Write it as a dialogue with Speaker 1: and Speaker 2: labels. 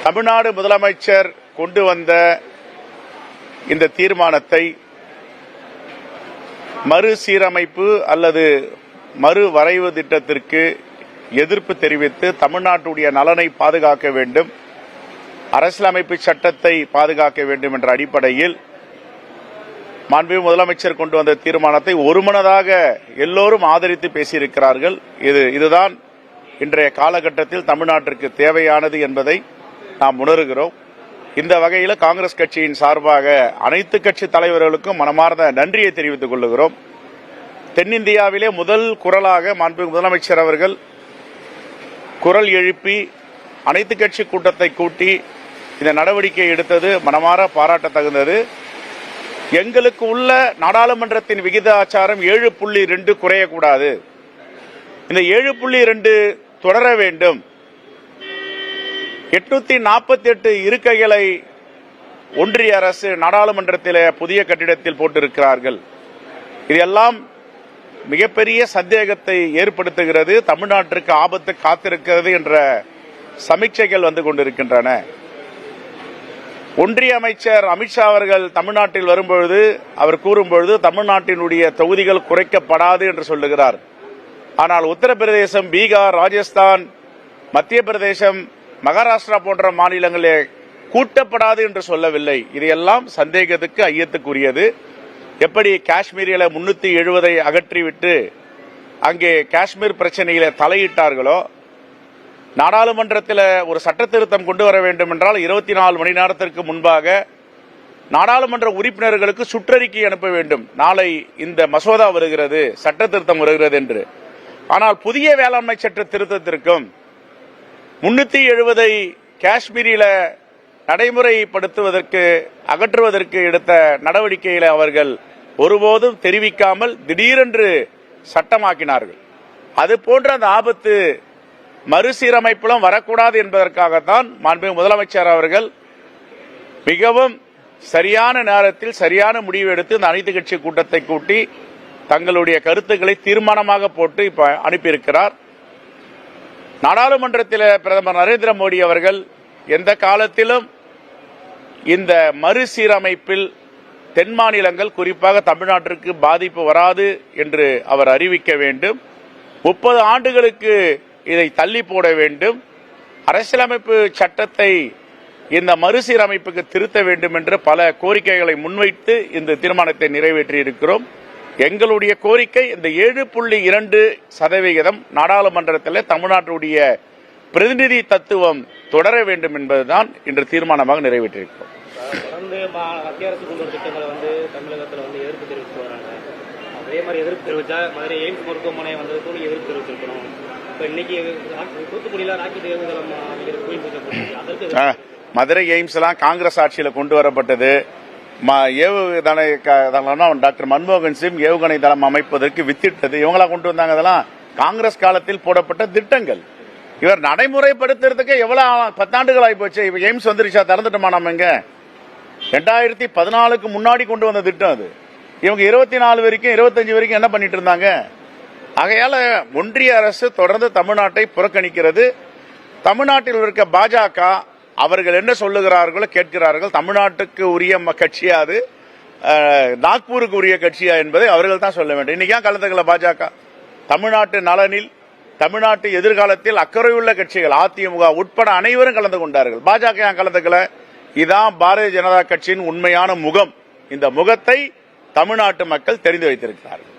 Speaker 1: தமிழ்நாடு முதலமைச்சர் கொண்டு வந்த இந்த தீர்மானத்தை மறுசீரமைப்பு அல்லது மறுவரைவு திட்டத்திற்கு எதிர்ப்பு தெரிவித்து தமிழ்நாட்டுடைய நலனை பாதுகாக்க வேண்டும், அரசியலமைப்பு சட்டத்தை பாதுகாக்க வேண்டும் என்ற அடிப்படையில் மாண்புமிகு முதலமைச்சர் கொண்டு வந்த தீர்மானத்தை ஒருமனதாக எல்லோரும் ஆதரித்து பேசியிருக்கிறார்கள். இதுதான் இன்றைய காலகட்டத்தில் தமிழ்நாட்டிற்கு தேவையானது என்பதை நாம் உணர்கிறோம். இந்த வகையில் காங்கிரஸ் கட்சியின் சார்பாக அனைத்து கட்சி தலைவர்களுக்கும் மனமார்ந்த நன்றியை தெரிவித்துக் கொள்கிறோம். தென்னிந்தியாவிலே முதல் குரலாக மாண்புமிகு முதலமைச்சர் அவர்கள் குரல் எழுப்பி அனைத்து கட்சி கூட்டத்தை கூட்டி இந்த நடவடிக்கை எடுத்தது மனமாற பாராட்ட தகுந்தது. எங்களுக்கு உள்ள நாடாளுமன்றத்தின் விகிதாச்சாரம் 7.2 குறையக்கூடாது, இந்த 7.2 தொடர வேண்டும். 848 இருக்கைகளை ஒன்றிய அரசு நாடாளுமன்றத்தில் புதிய கட்டிடத்தில் போட்டிருக்கிறார்கள். இதெல்லாம் மிகப்பெரிய சந்தேகத்தை ஏற்படுத்துகிறது. தமிழ்நாட்டிற்கு ஆபத்து காத்திருக்கிறது என்ற சமீட்சைகள் வந்து கொண்டிருக்கின்றன. ஒன்றிய அமைச்சர் அமித்ஷா அவர்கள் தமிழ்நாட்டில் வரும்பொழுது அவர் கூறும்பொழுது தமிழ்நாட்டினுடைய தொகுதிகள் குறைக்கப்படாது என்று சொல்லுகிறார். ஆனால் உத்தரப்பிரதேசம், பீகார், ராஜஸ்தான், மத்திய பிரதேசம், மகாராஷ்டிரா போன்ற மாநிலங்களே கூட்டப்படாது என்று சொல்லவில்லை. இதையெல்லாம் சந்தேகத்துக்கு ஐயத்துக்குரியது. எப்படி காஷ்மீரில் 370 அகற்றிவிட்டு அங்கே காஷ்மீர் பிரச்சனையில தலையிட்டார்களோ, நாடாளுமன்றத்தில் ஒரு சட்ட திருத்தம் கொண்டு வர வேண்டும் என்றால் 24 மணி நேரத்திற்கு முன்பாக நாடாளுமன்ற உறுப்பினர்களுக்கு சுற்றறிக்கை அனுப்ப வேண்டும். நாளை இந்த மசோதா வருகிறது, சட்ட திருத்தம் வருகிறது என்று. ஆனால் புதிய வேளாண்மை சட்ட திருத்தத்திற்கும் 370 காஷ்மீரில நடைமுறைப்படுத்துவதற்கு அகற்றுவதற்கு எடுத்த நடவடிக்கைகளை அவர்கள் ஒருபோதும் தெரிவிக்காமல் திடீரென்று சட்டமாக்கினார்கள். அது போன்ற அந்த ஆபத்து மறுசீரமைப்பிலும் வரக்கூடாது என்பதற்காகத்தான் மாண்புமிகு முதலமைச்சர் அவர்கள் மிகவும் சரியான நேரத்தில் சரியான முடிவு எடுத்து இந்த அனைத்து கட்சி கூட்டத்தை கூட்டி தங்களுடைய கருத்துக்களை தீர்மானமாக போட்டு இப்ப அனுப்பியிருக்கிறார். நாடாளுமன்றத்தில் பிரதமர் நரேந்திர மோடி அவர்கள் எந்த காலத்திலும் இந்த மறுசீரமைப்பில் தென் மாநிலங்கள் குறிப்பாக தமிழ்நாட்டிற்கு பாதிப்பு வராது என்று அவர் அறிவிக்க வேண்டும். 30 ஆண்டுகளுக்கு இதை தள்ளி போட வேண்டும். அரசியலமைப்பு சட்டத்தை இந்த மறுசீரமைப்புக்கு திருத்த வேண்டும் என்று பல கோரிக்கைகளை முன்வைத்து இந்த தீர்மானத்தை நிறைவேற்றி இருக்கிறோம். எங்களுடைய கோரிக்கை இந்த 7.2% நாடாளுமன்றத்தில் தமிழ்நாட்டுடைய பிரதிநிதி தத்துவம் தொடர வேண்டும் என்பதுதான் இன்று தீர்மானமாக நிறைவேற்றியிருக்கிறோம்.
Speaker 2: தொடர்ந்து மத்திய அரசு கொண்டு வரும் திட்டங்களை தமிழகத்தில் எதிர்ப்பு தெரிவித்து வராங்க. அதே மாதிரி எதிர்ப்பு தெரிவித்தா மதுரை எய்ம்ஸ் மருத்துவமனை வந்ததுக்கு எதிர்ப்பு தெரிவிச்சிருக்கணும். இப்போ இன்னைக்கு தூத்துக்குடியில் ராக்கெட் ஏவுதளம் அதற்கு
Speaker 1: மதுரை எய்ம்ஸ் எல்லாம் காங்கிரஸ் ஆட்சியில் கொண்டு வரப்பட்டது. ஏவுகணை டாக்டர் மன்மோகன் சிங் ஏவுகணை தளம் அமைப்பதற்கு வித்திட்டது இவங்களா கொண்டு வந்தாங்க. அதெல்லாம் காங்கிரஸ் காலத்தில் போடப்பட்ட திட்டங்கள். இவர் நடைமுறைப்படுத்துறதுக்கு எவ்வளவு 10 ஆண்டுகள் ஆகி போச்சு. இப்ப எய்ம்ஸ் வந்துருச்சா, திறந்துட்டோமா? நம்ம இங்க 2014க்கு முன்னாடி கொண்டு வந்த திட்டம் அது. இவங்க 24 வரைக்கும் 25 வரைக்கும் என்ன பண்ணிட்டு இருந்தாங்க? ஆகையால ஒன்றிய அரசு தொடர்ந்து தமிழ்நாட்டை புறக்கணிக்கிறது. தமிழ்நாட்டில் இருக்க பாஜக அவர்கள் என்ன சொல்லுகிறார்களோ கேட்கிறார்கள். தமிழ்நாட்டுக்கு உரிய கட்சியாது, நாக்பூருக்கு உரிய கட்சியா என்பதை அவர்கள் தான் சொல்ல வேண்டும். இன்னைக்கு ஏன் கலந்துக்கல பாஜக? தமிழ்நாட்டு நலனில், தமிழ்நாட்டு எதிர்காலத்தில் அக்கறையுள்ள கட்சிகள் அதிமுக உட்பட அனைவரும் கலந்து கொண்டார்கள். பாஜக ஏன் கலந்துக்கல? இதான் பாரதிய ஜனதா கட்சியின் உண்மையான முகம். இந்த முகத்தை தமிழ்நாட்டு மக்கள் தெரிந்து வைத்திருக்கிறார்கள்.